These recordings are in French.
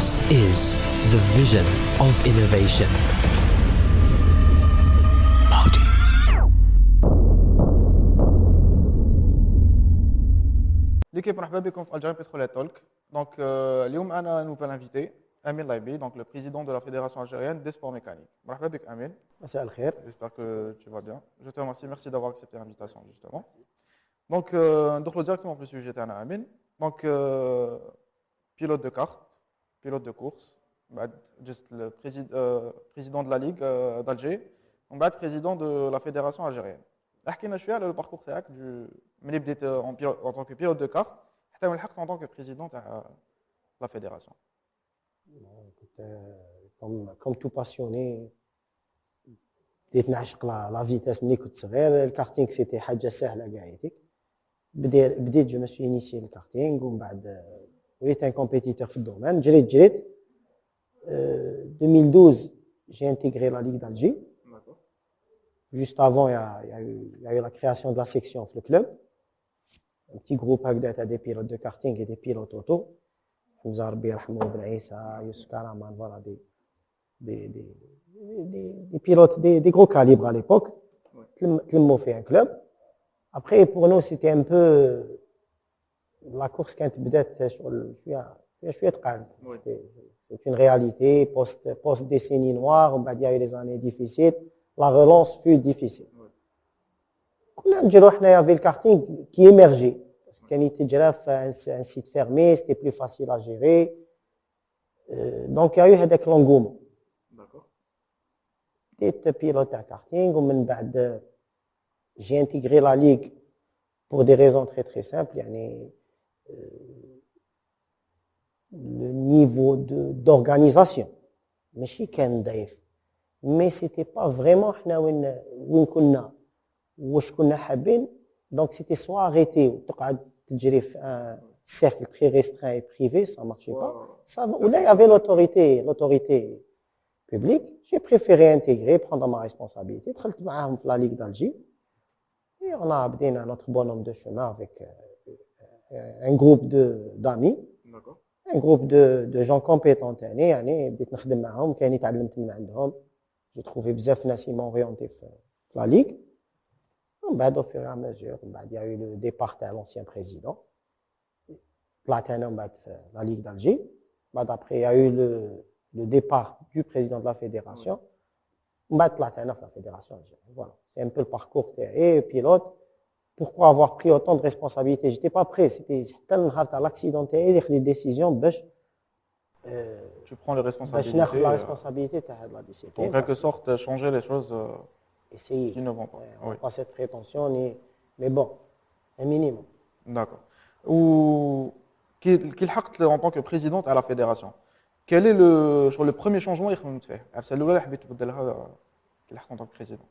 This is the vision of innovation. Modi. L'équipe مرحبا بكم في Algerian Petroleum Talk. Donc اليوم أنا nouvel invité Amin Laibi, donc le président de la Fédération algérienne des sports mécaniques. مرحبا بك Amin. مساء الخير. J'espère que tu vas bien. Je te remercie, merci d'avoir accepté l'invitation justement. Donc ندخلوا directement في السوجي تاعنا Amin. Donc pilote de kart, pilote de course, بعد juste le président de la Ligue d'Alger, وبعد président de la Fédération algérienne. احكي لنا شويه على الباركور تاعك ملي بديت en tant que pilote de kart حتى وين لحقت en tant que président تاع la fédération. Comme tout passionné, بديت نعشق لا فيتاس ملي كنت صغير. الكارتينغ سيتي حاجه سهله قاعدتك. بديت جو مسوي انيسيي الكارتينغ ومن بعد وليت ان كومبيتيتور في الدومين. جريت 2012 j'ai intégré la Ligue d'Alger. Juste avant, il y a eu la création de la section dans le club. Un petit groupe avec des pilotes de karting et des pilotes auto. Hamza Rabbi Yarhamou, Ben Issa, Youssef Karaman, voilà, des pilotes, des gros calibres à l'époque. Tlemmo fait un club. Après, pour nous, c'était un peu la course qui بدأت شوية تقالت. C'est une réalité post décennie noire. Il y a eu des années difficiles. La relance fut difficile. Il y avait le karting qui émergeait. Parce qu'il était un site fermé, c'était plus facile à gérer. Donc il y a eu l'engouement. J'étais pilote à karting. J'ai intégré la Ligue pour des raisons très très simples. Le niveau d'organisation. Mais je suis mais c'était pas vraiment حنا وين كنا واش كنا حابين. Donc c'était soit arrêter وتقعد تجري في un cercle très restreint et privé, ça marchait pas. Ça ou là il y avait l'autorité publique. J'ai préféré intégrer, prendre ma responsabilité. دخلت معاهم في la Ligue d'Alger et on a بدينا notre bonhomme de chemin avec un groupe d'amis. Un groupe de gens compétents يعني بديت نخدم معاهم. كاين تعلمت من عندهم. J'ai trouvé بزاف ناس qui m'ont orienté في la Ligue. بعد au fur et à mesure, il y a eu le départ de l'ancien président. طلعت انا بعد في la Ligue d'Alger. Après, il y a eu le départ du président de la fédération. بعد طلعت انا في la fédération algérienne. Voilà, c'est un peu le parcours et pilote. Pourquoi avoir pris autant de responsabilités? J'étais pas prêt, c'était حتى النهار تاع l'accident تاعي اللي خديت décision باش Tu prends les responsabilités. باش la responsabilité de la discipline. En quelque sorte, changer les choses essayer. qui ne vont pas. Oui. Pas cette prétention, mais bon, un minimum. D'accord. Qui لحقت en tant que présidente à la fédération. Quel est le premier changement اللي خدمت فيه؟ عرفت الأولى اللي حبيت تبدلها كي لحقت en tant que président.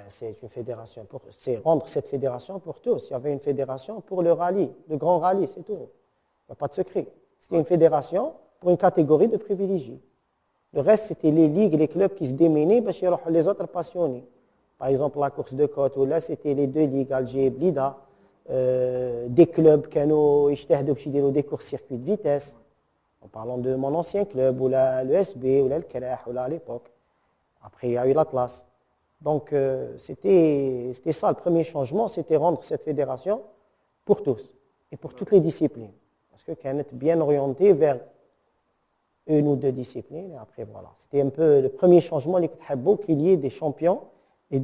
C'est une fédération c'est rendre cette fédération pour tous. Il y avait une fédération pour le rallye, le grand rallye, c'est tout. Il n'y a pas de secret. C'était une fédération pour une catégorie de privilégiés. Le reste, c'était les ligues, les clubs qui se démenaient, les autres passionnés. Par exemple, la course de côte, où là, c'était les deux ligues, Alger et Blida, des clubs qui ont des courses circuits de vitesse. En parlant de mon ancien club, ou le SB, ou le Krah, ou là à l'époque. Après, il y a eu l'Atlas. Donc, c'était ça, le premier changement, c'était rendre cette fédération pour tous et pour toutes les disciplines. Parce qu'elle était bien orientée vers une ou deux disciplines. Et après, voilà. C'était un peu le premier changement, qu'il y ait des champions et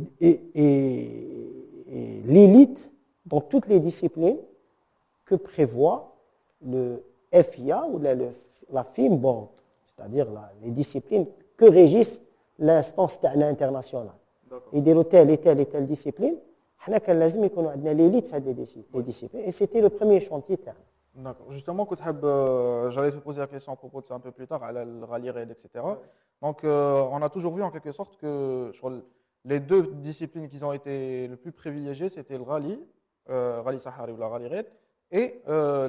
l'élite dans toutes les disciplines que prévoit le FIA ou la FIM Board, c'est-à-dire les disciplines que régissent l'instance internationale. Et de telle et telle discipline, nous avons l'élite de les disciplines. Et c'était le premier chantier. D'accord. Justement, j'allais te poser la question à propos de ça un peu plus tard, à le rallye raid, etc. Donc, on a toujours vu en quelque sorte que les deux disciplines qui ont été le plus privilégiées, c'était le rallye Sahari ou la rallye raid, et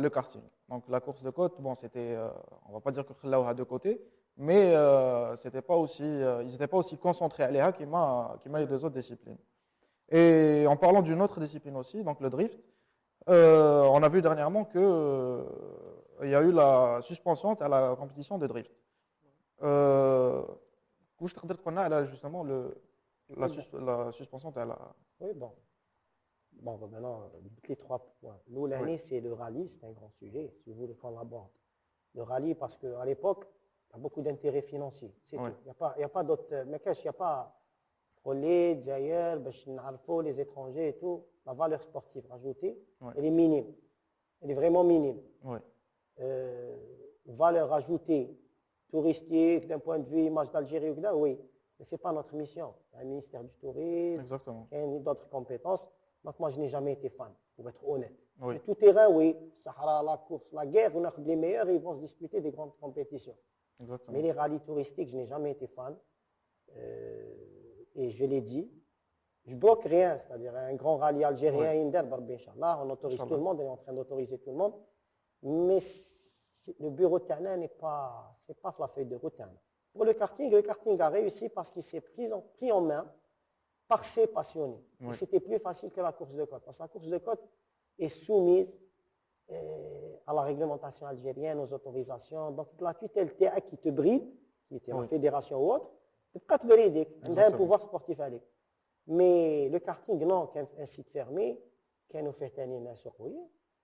le karting. Donc, la course de côte, bon, c'était, on va pas dire que Khallaouha de côté, mais ils n'étaient pas aussi concentrés à l'EA qui m'a les deux autres disciplines. Et en parlant d'une autre discipline aussi, donc le drift, on a vu dernièrement que il y a eu la suspension à la compétition de drift. Couche تقدر تقول لنا على justement la suspension à la Oui, bon. Bon, maintenant, les 3 points. Nous, l'année, c'est le rallye, c'est un grand sujet, si vous voulez qu'on l'aborde. Le rallye, parce qu'à l'époque, il y a beaucoup d'intérêts financiers, c'est tout. Il n'y a pas d'autres. Mais il n'y a pas. Les Zaïre, les étrangers et tout, la valeur sportive rajoutée, elle est minime. Elle est vraiment minime. Valeur ajoutée touristique, d'un point de vue image d'Algérie, oui. Mais ce n'est pas notre mission. Il y a un ministère du Tourisme, il y a d'autres compétences. Donc moi, je n'ai jamais été fan, pour être honnête. Mais tout terrain, oui. Sahara, la course, la guerre, on a les meilleurs, ils vont se disputer des grandes compétitions. Exactement. Mais les rallyes touristiques, je n'ai jamais été fan. Et je l'ai dit, je bloque rien, c'est-à-dire un grand rallye algérien, Inder, Barbi, Inch'Allah, on autorise tout le monde, on est en train d'autoriser tout le monde. Mais le bureau de terrain c'est pas la feuille de route. Pour le karting a réussi parce qu'il s'est pris en main par ses passionnés. Et c'était plus facile que la course de côte. Parce que la course de côte est soumise à la réglementation algérienne, aux autorisations. Donc la tutelle TA qui te bride, qui était la fédération ou autre, tu peux pas te brider. Tu as un pouvoir sportif à l'époque. Mais le karting, non, un site fermé, qui nous fait un sur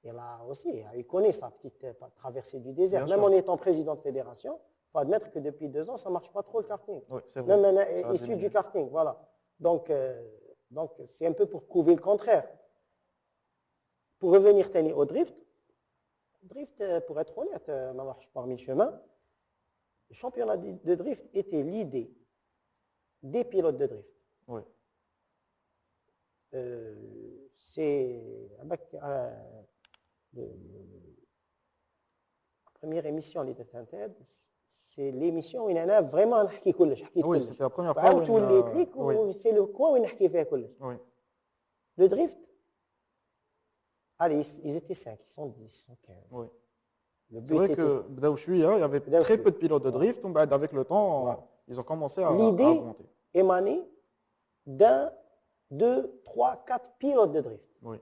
et là aussi, il connaît sa petite traversée du désert. Même en étant président de fédération, il faut admettre que depuis 2 ans, ça ne marche pas trop le karting. Oui, c'est vrai. Même issu du karting, voilà. Donc c'est un peu pour prouver le contraire. Pour revenir au drift, pour être honnête, on marche par mi-chemin. Le championnat de drift était l'idée des pilotes de drift. Oui. C'est avec la première émission اللي درتها c'est l'émission où il y en a vraiment نحكي كلش حكيت Oui, كلش c'était la première fois. وليت لك c'est le coin où نحكي فيها كلش. Le drift, allez, ils étaient 5, ils sont 10, ils sont 15. Oui. Le C'est but vrai était que il y avait très peu de pilotes de drift. Avec le temps, ils ont commencé à l'idée augmenter. émanée d'un, 2, 3, 4 pilotes de drift. Oui.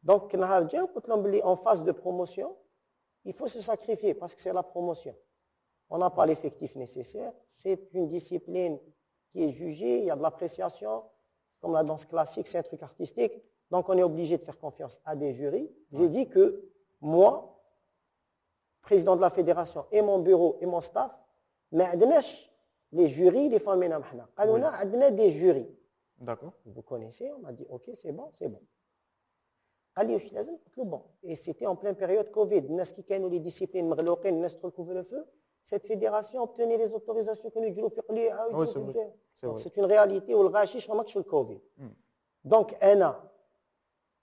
Donc, en phase de promotion, il faut se sacrifier parce que c'est la promotion. On n'a pas l'effectif nécessaire. C'est une discipline qui est jugée, il y a de l'appréciation. Comme la danse classique, c'est un truc artistique. Donc, on est obligé de faire confiance à des jurys. J'ai dit que moi, président de la fédération, et mon bureau et mon staff, mais les jurys, les femmes, on a des jurys. D'accord. Vous connaissez, on m'a dit, ok, c'est bon, c'est bon. Et c'était en pleine période Covid. Les disciplines, le feu. Cette fédération obtenait les autorisations que nous avons. C'est une réalité où le rachish on marche le Covid. Donc,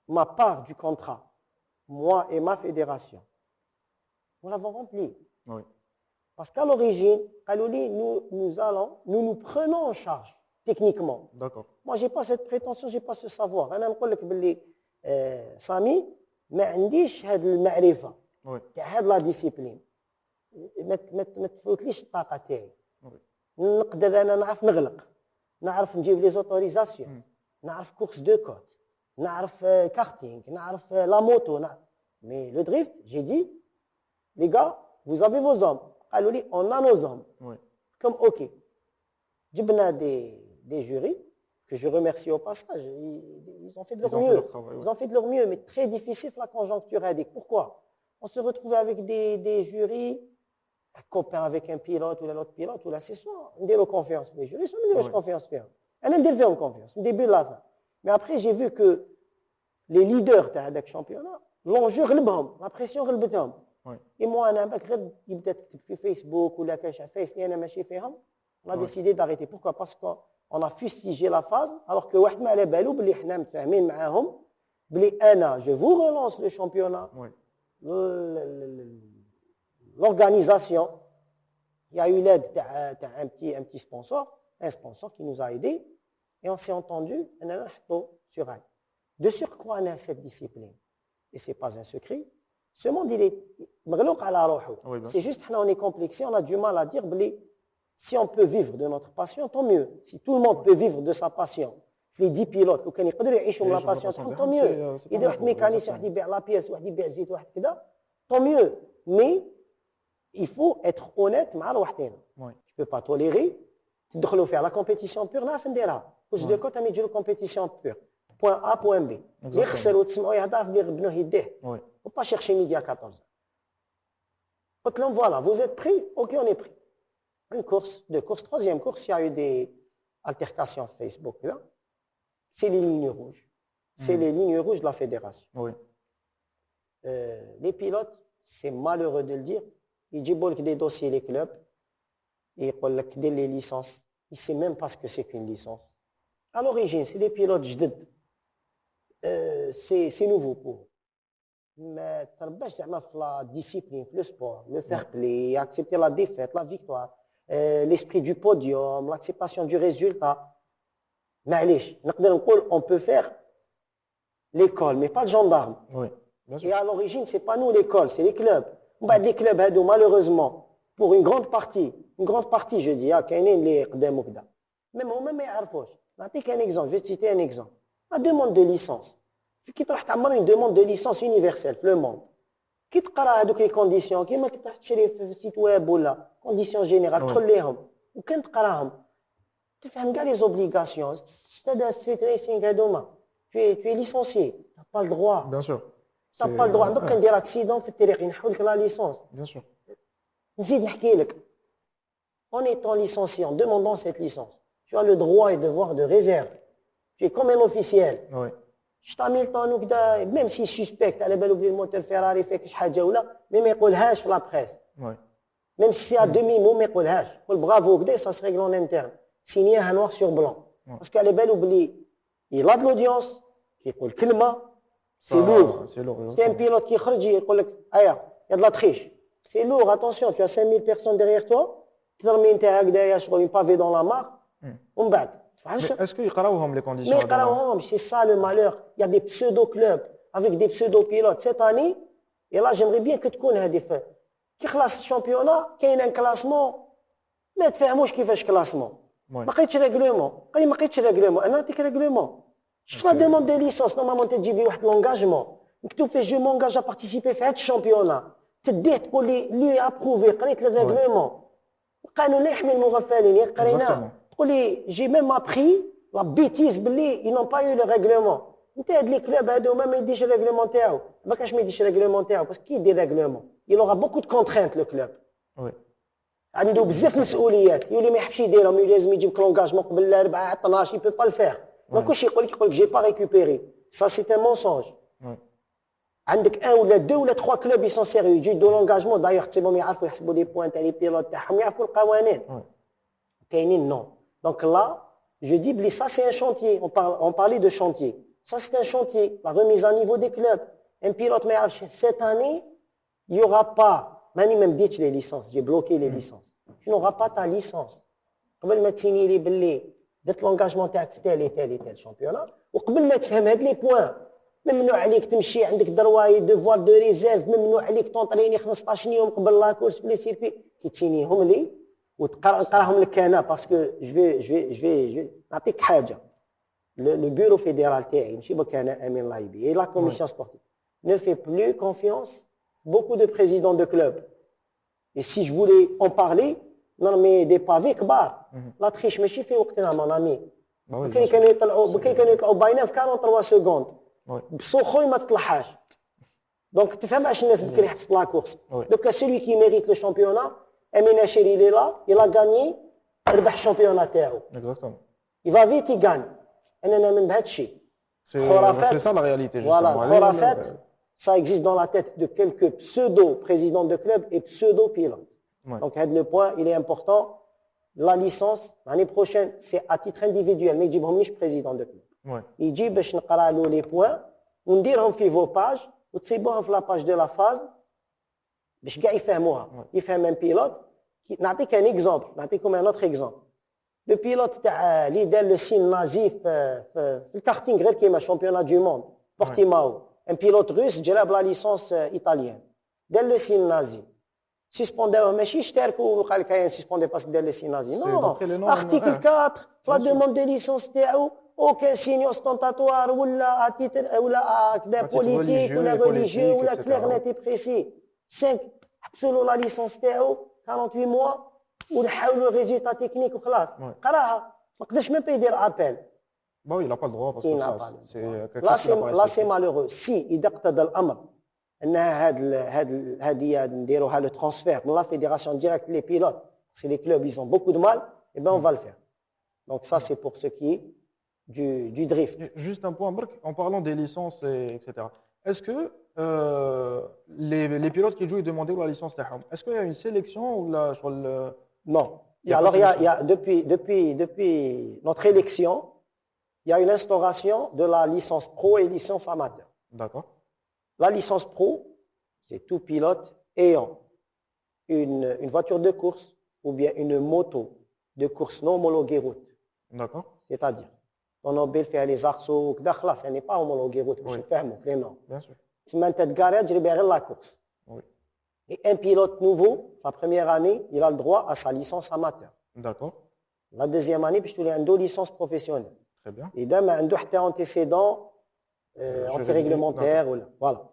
ma part du contrat, moi et ma fédération, nous l'avons rempli. Oui. Parce qu'à l'origine, nous prenons en charge techniquement. D'accord. Moi, je n'ai pas cette prétention, je n'ai pas ce savoir. سامي ما عنديش هذه المعرفه تاع هذه لا ديسيبلين ما تفوتليش الطاقه تاعي نقدر انا نعرف نغلق نعرف نجيب لي زوتوريزاسيون نعرف كورس دو كوت نعرف كارتينغ نعرف لا موتو مي لو دريفت جي دي لي غا vous avez vos hommes قالوا لي on a nos hommes قلت لهم اوكي جبنا des jurys que je remercie au passage, ils ont fait de leur mieux. Ils ont fait de leur mieux, mais très difficile la conjoncture indique. Pourquoi? On se retrouvait avec des jurys, copains avec un pilote ou l'autre pilote, ou l'assesseur, on dit confiance. Les jurys sont mis confiance. On a dit confiance, du début à la fin. Mais après, j'ai vu que les leaders de championnat, l'enjeu, la pression, et moi, il peut-être sur Facebook ou la cache à Facebook, on a décidé d'arrêter. Pourquoi? Parce que on a fustigé la phase, alors que واحد ما على بالو بلي حنا متفاهمين معاهم بلي انا je vous relance le championnat. L'organisation, il y a eu l'aide d'un petit sponsor, un sponsor qui nous a aidés, et on s'est entendu sur rail. De surcroît, on a cette discipline, et ce n'est pas un secret. Ce monde, il est مغلوق على روحه. C'est juste qu'on est complexé, on a du mal à dire بلي si on peut vivre de notre passion, tant mieux. Si tout le monde peut vivre de sa passion, les 10 pilotes, ou يقدروا يعيشوا من la passion, tant mieux. إذا واحد ميكانيسي واحد يبيع لا بيس واحد يبيع زيت واحد كذا tant mieux. Mais il faut être honnête مع روحتنا. Oui. Je peux pas tolérer تدخلوا faire la compétition pure نعرف نديرها. كوش دو كوتا يجيو compétition pure. Point A, point B. اللي يخسر وتسمعوا يهضر بلي غبنوه يديه. Oui. Faut pas chercher midi à 14h. قلت لهم voilà, vous êtes pris, ok on est pris. Une course, deux courses, troisième course, il y a eu des altercations Facebook là. C'est les lignes rouges. C'est les lignes rouges de la fédération. Oui. Les pilotes, c'est malheureux de le dire, ils disent des dossiers les clubs, ils disent les licences. Ils ne savent même pas ce que c'est qu'une licence. À l'origine, c'est des pilotes جدد. C'est nouveau pour eux. Mais ترباش زعما في la discipline, في le sport, le fair play, accepter la défaite, la victoire, l'esprit du podium, l'acceptation du résultat. معليش نقدر نقول on peut faire l'école mais pas le gendarme. Oui. Bien sûr. Et à l'origine c'est pas nous l'école, c'est les clubs. Les clubs هادو malheureusement pour une grande partie je dis كاينين اللي قدامو كدا. Même هما ما يعرفوش. نعطيك un exemple, je vais te citer un exemple. La demande de licence. كي تروح تعمر une demande de licence universelle في le monde. كي تقرا هذوك لي كونديسيون كيما كي تروح تشري في السيت ويب ولا كونديسيون جينيرال تدخل ليهم وكان تقراهم تفهم كاع لي زوبليغاسيون شتا ستريت ريسينغ هذوما tu es licencié t'as pas le droit Bien sûr. t'as pas le droit عندك كندير اكسيدون في الطريق ينحوا لك لا ليسونس Bien sûr. نزيد نحكي لك en étant licencié en demandant cette licence tu as le droit et devoir de réserve tu es comme un officiel Oui. شتا ميلتون وكذا ميم سي سوسبكت على بالو بلي الموتور فيراري فيك شي حاجه ولا مي ما يقولهاش في لا بريس Oui. ميم سي ا دومي مو ما يقولهاش يقول برافو كذا سا سي ريغلون انترن سينيها نوار سور بلون باسكو على بالو بلي يلا د لودونس كيقول كلمه سي لوغ C'est lourd. تي ان بيلوت كيخرج يقول لك ايا يا د لا تريش سي لوغ اتونسيون تو 5000 بيرسون ديغيغ توا ترمي انت هكذايا شغل اون بافي دون لا مار ومن بعد Mais est-ce qu'ils يقراوهم les conditions? Mais Karaoum, c'est ça le malheur. Il y a des pseudo-clubs avec des pseudo-pilotes. Cette année, et là, j'aimerais bien que tu connaisses des faits. Qui classe le championnat, qu'il y a un classement, mais tu fais un mouche qui fait ce classement. Oui. ما قيتش règlement. قال لي ما قيتش règlement. أنا نعطيك règlement. Je la demande de licence. Normalement, تجيب لي واحد l'engagement. مكتوب فيه je m'engage à participer في هذا الشامبيونا. تديه تقول لي lui approuvé. قريت الرèglement. القانون لا يحمي المغفلين. قريناه. تقول لي j'ai même appris la bêtise بلي ils n'ont pas eu le règlement. انت هاد لي كلوب هادو ما يديش الريغلومون تاعو. ما كاش ما يديش الريغلومون تاعو باسكو كي يدير ريغلومون il aura beaucoup de contraintes le club. Oui. عنده بزاف مسؤوليات يولي ما يحبش يديرهم يولي لازم يجيب لونغاجمون قبل 4 12 il peut pas le faire. ما كلشي يقول لك j'ai pas récupéré. Ça c'est un mensonge. Oui. عندك ان ولا دو ولا 3 كلوب ils sont sérieux يجيو دو لونغاجمون دايوغ تسيبهم يعرفوا يحسبوا لي بوان تاع لي بيلوت تاعهم يعرفوا القوانين. Oui. كاينين نو. Donc là, je dis, ça c'est un chantier. On parlait de chantier. Ça c'est un chantier. La remise à niveau des clubs. Un pilote, mais cette année, il n'y aura pas, même dit les licences, j'ai bloqué les licences. Tu n'auras pas ta licence. قبل ما تسيني لي باللي درت لونغاجمون تاعك في تال شامبيونا وقبل ما تفهم هاد لي بوان ممنوع عليك تمشي عندك درواي دوفوار دو ريزيرف ممنوع عليك تونطريني 15 يوم قبل لا كورس في لي سيركوي كي تسينيهم لي وتقراهم لك انا باسكو جو نعطيك حاجه لو بيرو فيدرال تاعي ماشي برك انا امين لايبي اي لا كوميسيون سبورتيف ne fait plus confiance beaucoup de présidents de clubs et si je voulais en parler نرمي دي بافي كبار لا تخيش ماشي في وقتنا مون امي بكري كانوا يطلعوا باينين في 43 سكوند بسوخوي ما تطلعهاش دونك تفهم اش الناس بكري حبست لا كورس دوكا سولوي كي ميريت لو شامبيونا امين اشيري لي لا il a gagné ربح الشامبيونا تاعو Exactement. il va vite il gagne انا نامن بهذا الشيء C'est ça la réalité. voilà justement. خرافات ça existe dans la tête de quelques pseudo présidents de clubs et pseudo pilotes. Ouais. Donc le point il est important. La licence l'année prochaine c'est à titre individuel mais يجيبهم ليش président de club. Ouais. يجي باش نقرا له لي بوين ونديرهم في فو باج وتسيبوهم في لا باج دو لا فاز باش كاع يفهموها. يفهم ان بيلوت نعطيك ان اكزومبل نعطيكم ان اوتر اكزومبل. لو بيلوت تاع اللي دار لو سين نازي في الكارتينغ غير كيما شامبيونا دو موند بورتيماو ان بيلوت روس جرب لا ليسونس ايطاليان دار لو سين نازي سيسبونداوه ماشي اشتركوا وقال لك هاي سيسبوندي باسكو دار لو سين نازي نو ارتيكل 4 في لا دوموند دو ليسونس تاعو aucun signe ostentatoire ولا à titre ولا كذا politique ولا religieux ولا clair net et précis 5 حبسوا له لا ليسونس تاعو 48 موا ونحاولوا الريزولتا تكنيك وخلاص Ouais. قراها ما قدرش ميم با يدير ابل. Bah oui, il n'a pas le droit parce que Il n'a ça, pas le droit. c'est quelque Là, chose qu'il n'a pas là, respecté. c'est malheureux. Si إذا اقتضى الأمر أنها هذه نديروها le transfert dans la fédération directe les pilotes, si les clubs ils ont beaucoup de mal, eh ben on va le faire. Donc ça c'est pour ce qui est du drift. Et juste un point, Bark, en parlant des licences, etc. Est-ce que les pilotes qui jouent, ils demandaient la licence تاعهم? Est-ce qu'il y a une sélection ou la, sur le... Non. Il y a Alors pas de il y a depuis notre élection, il y a une instauration de la licence pro et licence amateur. D'accord. La licence pro, c'est tout pilote ayant une voiture de course ou bien une moto de course non homologuée route. D'accord. C'est-à-dire, طوموبيل فيها لي زارسو وكذا خلاص يعني با homologuée route باش Oui. نفهموا في لي نورم. Bien sûr. تما انت تكاري تجري بها غير لا كورس. Oui. Et un pilote nouveau, la première année, il a le droit à sa licence amateur. D'accord. La deuxième année, باش تولي عنده licence professionnelle. Très bien. إذا ما عنده حتى antécédent anti-réglementaire ولا voilà.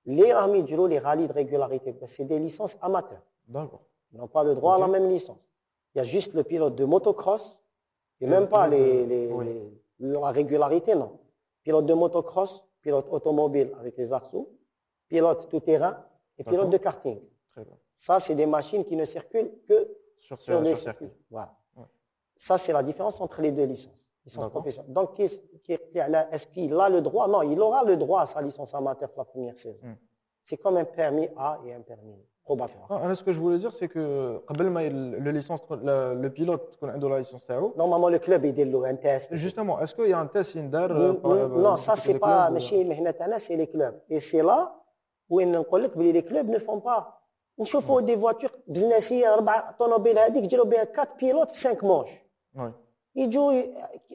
Les راهم يجروا les rallyes de régularité, c'est des licences amateurs. D'accord. Ils n'ont pas le droit à la Ok. même licence. Il y a juste le pilote de motocross et Et même le pas pilote oui. la régularité, non. Pilote de motocross, pilote automobile avec les arceaux, pilote tout-terrain et pilote D'accord. de karting. Très bien. Ça, c'est des machines qui ne circulent que sur des sur circuits. circuit. Voilà. Ouais. Ça, c'est la différence entre les deux licences. Licence D'accord. professionnelle. Donc, est-ce qu'il a le droit? Non, il aura le droit à sa licence amateur pour la première saison. C'est comme un permis A et un permis probatoire. Non, ce que je voulais dire, c'est que قبل ما le licence, le pilote تكون عنده la licence تاعو, Normalement, le club, il dit un test. justement, est-ce qu'il y a un test يندار Non, ça, c'est pas, ماشي مهنة تاعنا, c'est les clubs. Et c'est là où نقول لك بلي les clubs ne font pas. نشوفوا des voitures بزنسية 4 طوموبيل هذيك يجروا بها 4 pilotes في 5 manches. Oui. يجوا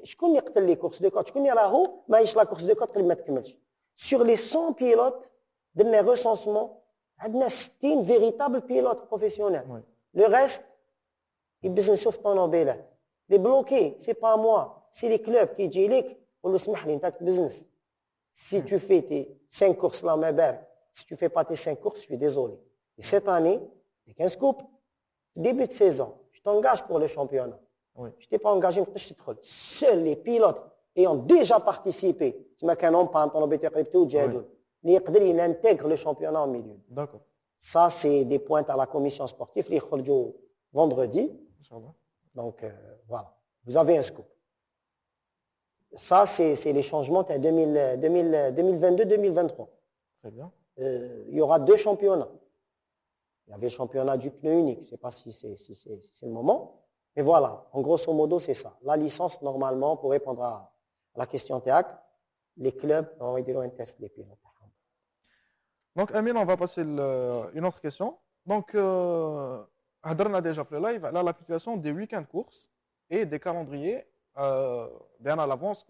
شكون اللي يقتل لي كورس دو كوت؟ شكون اللي راهو ماهيش لا كورس دو كوت قبل ما تكملش؟ Sur les 100 pilotes درنا recensement عندنا 60 véritables pilotes professionnels. Oui. Le reste يبزنسوا في الطوموبيلات. Les bloqués, c'est pas moi, c'est les clubs qui يجي لك يقول له اسمح لي انت تبزنس. Si tu fais tes 5 courses là ما بالك. Si tu fais pas tes 5 courses, je suis désolé. Et cette année, avec un scoop, début de saison, tu t'engages pour le championnat. Oui. Je t'ai pas engagé, mais je te seuls les pilotes ayant déjà participé, c'est ma canon pas un طوموبيل تقريبته وجادول. اللي يقدر ينتègre le championnat au milieu. D'accord. Ça, c'est des points à la commission sportive. Les يخرجوا vendredi. Inch'Allah. Donc, voilà. Vous avez un scoop. Ça, c'est les changements de 2022-2023. Très bien. Il y aura 2 championnats. Il y avait le championnat du pneu unique. Je ne sais pas si c'est le moment. Mais voilà, en grosso modo, c'est ça. La licence, normalement, pour répondre à la question TEAC, les clubs ont été un test des pilotes. Donc, Amine, on va passer une autre question. Donc, هضرنا déjà في le live على l'application des week-end courses et des calendriers bien à l'avance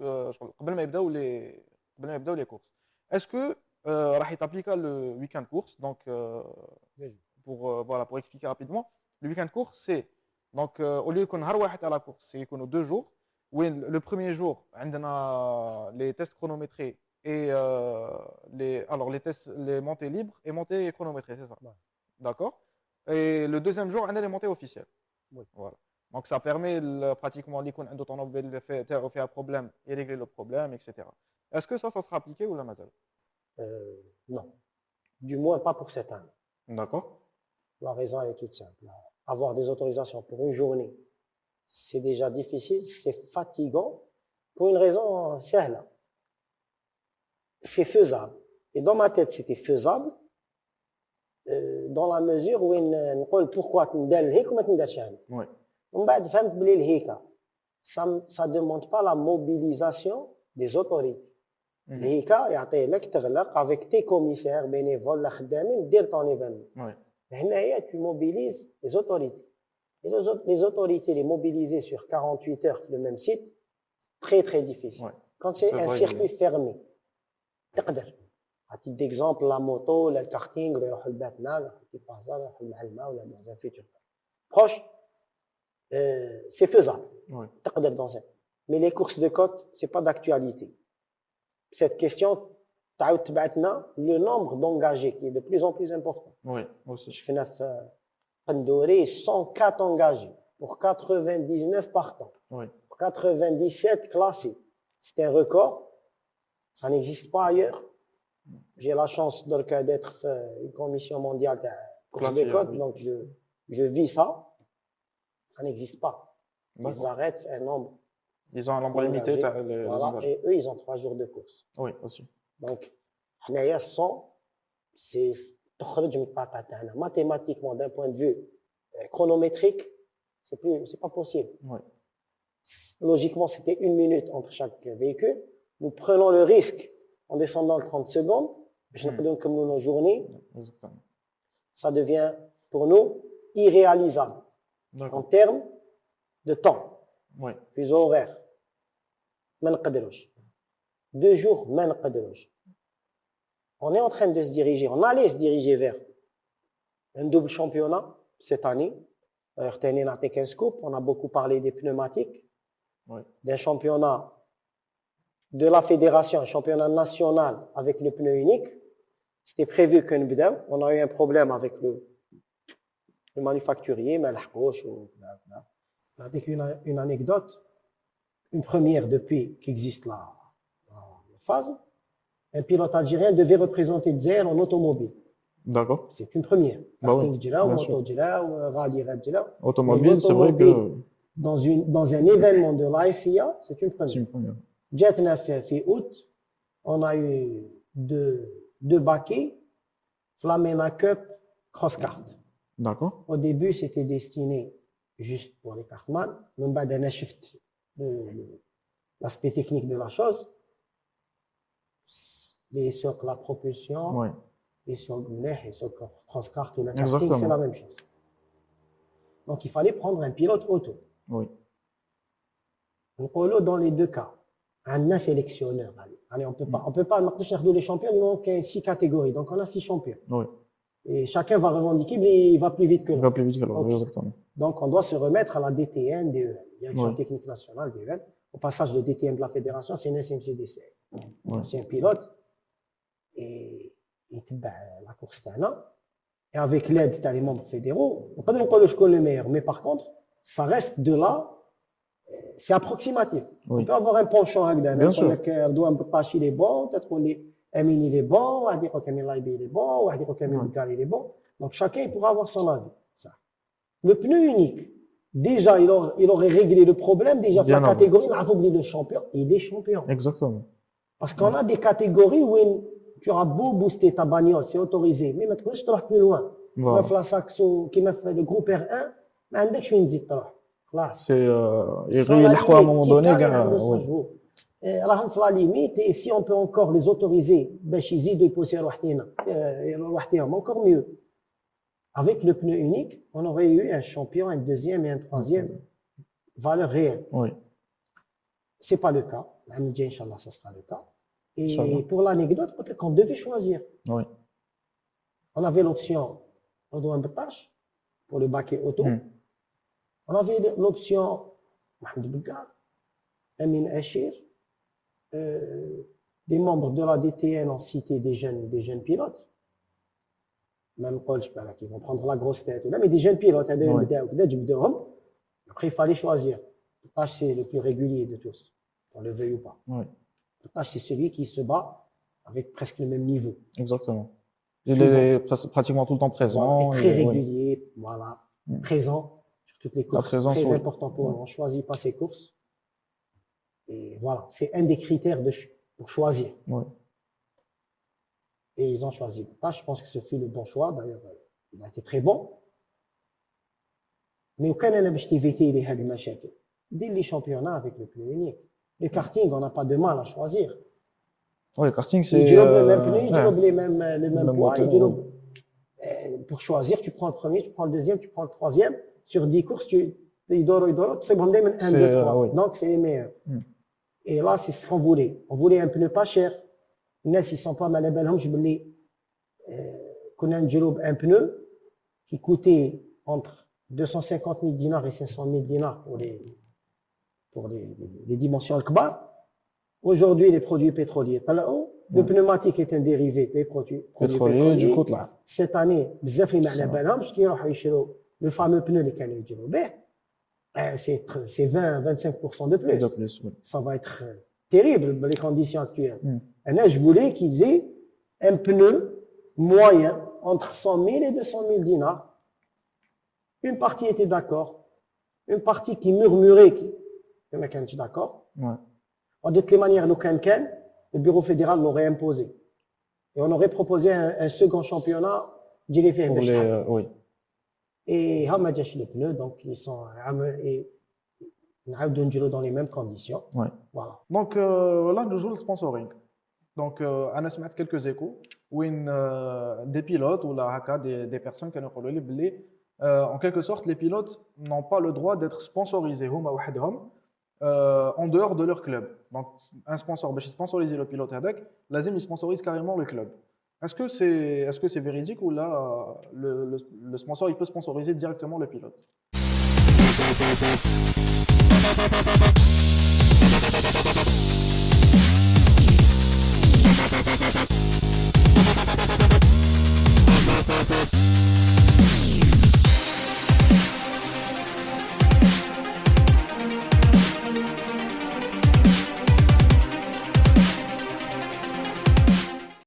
قبل ما يبداو les courses. Est-ce que راح يتابليكا le week-end course? Donc, pour expliquer rapidement, le week-end course, c'est donc au lieu يكون نهار واحد على course, c'est يكونوا 2 jours. Oui, le premier jour, عندنا les tests chronométrés et les tests, les montées libres et montées chronométrées, c'est ça. Ouais. D'accord. Et le deuxième jour, on a les montées officielles. Oui. Voilà. Donc ça permet pratiquement l'icône de ton automobile fait un problème et régler le problème, etc. Est-ce que ça sera appliqué ou la mazal? Non. Du moins pas pour cette année. D'accord. La raison, elle est toute simple. Avoir des autorisations pour une journée, c'est déjà difficile, c'est fatigant, pour une raison simple. C'est faisable. Et dans ma tête, c'était faisable, dans la mesure où on dit pourquoi tu me donnes ou tu me donnes. Oui. On va faire que ça ne demande pas la mobilisation des autorités. Le HICA, avec tes commissaires bénévoles, dire ton événement. Oui. Mais tu mobilises les autorités. Et les autorités, les mobiliser sur 48 heures sur le même site, c'est très très difficile. Ouais. Quand c'est un circuit fermé, تقدر. À titre d'exemple, la moto, le karting, le batna, le bazar, le malma, ou dans un futur proche, c'est faisable. Oui. تقدر dans un. Mais les courses de côte, c'est pas d'actualité. Cette question, تعاود تبعتنا le nombre d'engagés qui est de plus en plus important. Oui, aussi. شفنا في قندوري 104 engagés pour 99 partants, Oui, pour 97 classés. C'est un record. Ça n'existe pas ailleurs. J'ai la chance d'être une commission mondiale de course des Classé, côtes, oui. donc je vis ça. Ça n'existe pas. Ils d'accord. arrêtent un nombre. Ils ont un nombre limité, engagés. les Voilà. engagés. Et eux, ils ont 3 jours de course. Oui, aussi. Donc, حنايا 100, c'est تخرج من الطاقة تاعنا. Mathématiquement, d'un point de vue chronométrique, c'est pas possible. Oui, Logiquement, c'était 1 minute entre chaque véhicule. Nous prenons le risque en descendant de 30 secondes. Je ne peux donc comme nous nos journées, exactement. ça devient pour nous irréalisable en D'accord. termes de temps, Oui, fuseau horaire. ما نقدروش. 2 jours, ما نقدروش. On est en train de se diriger, on allait se diriger vers un double championnat cette année. D'ailleurs, تاني نعطيك un scoop, on a beaucoup parlé des pneumatiques, oui, d'un championnat de la fédération, un championnat national avec le pneu unique. C'était prévu que نبداو. On a eu un problème avec le manufacturier, ما لحقوش وكذا. نعطيك une anecdote, une première depuis qu'existe la phase. Un pilote algérien devait représenter Dzer en automobile. d'accord. C'est une première. Bah oui, Karting دجلا, bien moto sûr. دجلا, rallye دجلا. Automobile, c'est vrai que Dans un événement de la FIA, c'est une c'est première. une première. جاتنا في août, on a eu deux baquets, Flamena Cup Cross Kart. D'accord. Au début, c'était destiné juste pour les kartman. من بعد أنا شفت l'aspect technique de la chose. Les sur la propulsion, Oui, les sur le mleh, et sur Cross Kart ou le karting, Exactement. c'est la même chose. Donc, il fallait prendre un pilote auto. oui, Dans les deux cas, un sélectionneur. Allez, on peut pas marquer les champions, il manque 6 catégories. Donc, on a 6 champions. oui. Et chacun va revendiquer, mais il va plus vite que Il l'autre. va plus vite que l'autre, Ok. exactement. Donc, on doit se remettre à la DTN, DEN, Direction Oui. Technique Nationale, DEN. Au passage, le DTN de la fédération, c'est une SMCDC. Oui. C'est un pilote. Et il تبع la course تاعنا. Et avec l'aide des membres fédéraux, on peut dire que je connais le meilleur. Mais par contre, ça reste de là, c'est approximatif. Oui. On peut avoir un penchant هكذا. Bien sûr. Erdogan Bouttachi, il est bon, peut-être qu'on est Amin, il est bon, واحد يقول Kamil Laibi, il est bon, واحد يقول Kamil Oui. Bougali, il est bon. Donc chacun il pourra avoir son avis. Ça. Le pneu unique, déjà, il aurait réglé le problème. Déjà, Bien la avant. catégorie, on a oublié le champion, il est champion. Exactement. Parce qu'on a des catégories où tu auras beau booster ta bagnole, c'est autorisé, mais maintenant, tu vas plus loin. Voilà. Comme la Saxo, qui m'a fait le groupe R1, mais عندك شويه نزيد تروح. خلاص. C'est Sur la يلحقوا à un limite, moment qui donné, calme gars, le oui. jour. راهم في la limite, et si on peut encore les autoriser باش يزيدوا يبوسيو وحدهم, encore mieux. Avec le pneu unique, on aurait eu un champion, un deuxième et un troisième valeur réelle. Oui, C'est pas le cas. l'année الجاي, Inch'Allah, ça sera le cas. Inch'Allah. Et pour l'anecdote, on devait choisir. oui. On avait l'option Redouane Bettache pour le baquet auto. Hmm. On avait l'option Mohamed Bougar, Amin Achir. Des membres de la DTN ont cité des jeunes pilotes. Même Paul Spala qui vont prendre la grosse tête. Mais des jeunes pilotes, Ouais. après il fallait choisir. Bettache, c'est le plus régulier de tous, qu'on le veuille ou pas. Oui, Bettache, c'est celui qui se bat avec presque le même niveau. exactement. Il Souvent. est pratiquement tout le temps présent. Et très et- oui. régulier, voilà, Mm. présent sur toutes les courses. présence, Très oui. important pour Ouais. nous. On choisit pas ses courses. Et voilà, c'est un des critères pour choisir. Oui, Et ils ont choisi Bettache. Je pense que ce fut le bon choix. D'ailleurs, il a été très bon. Mais aucun n'a pas évité les machins. Dès les championnats avec le pneu unique. Le karting, on n'a pas de mal à choisir. oui, le karting, c'est. Ils développent le même pneu, ils ouais. développent le même Même poids. moteur, Ils développent, pour choisir, tu prends le premier, tu prends le deuxième, tu prends le troisième. Sur 10 courses, ils dorent, c'est bon, 1, 2, C'est, 3. oui. Donc, c'est les meilleurs. Mm. Et là, c'est ce qu'on voulait. On voulait un pneu pas cher. Les gens, ils sont pas mal à balhom. Je voulais qu'on ait un pneu qui coûtait entre 250 000 dinars et 500 000 dinars pour les dimensions al-kbar. Aujourd'hui, les produits pétroliers, Le pneumatique est un dérivé des produits pétrolier du coup طلع Cette année, بزاف اللي ما على بالهمش كيروحوا يشروا le fameux pneu اللي كانوا يجيبوا به. C'est 20-25% de plus. de plus oui. Ça va être terrible dans les conditions actuelles. Mm. Et là, je voulais qu'ils aient un pneu moyen entre 100 000 et 200 000 dinars. Une partie était d'accord, une partie qui murmurait qui ne était pas d'accord. Ouais. De toutes les manières, le bureau fédéral l'aurait imposé. Et on aurait proposé un second championnat Pour les, oui. Et Hama Djash les pneus, donc ils sont dans les mêmes conditions. Ouais. Voilà. Donc là nous jouons le sponsoring. Donc on a سمعت quelques échos où des pilotes ou là des personnes qui nous disent en quelque sorte les pilotes n'ont pas le droit d'être sponsorisés هما وحدهم en dehors de leur club. Donc un sponsor باش sponsoriser le pilote هذاك لازم يسponsorise carrément le club. Est-ce que c'est véridique ou là le sponsor il peut sponsoriser directement le pilote?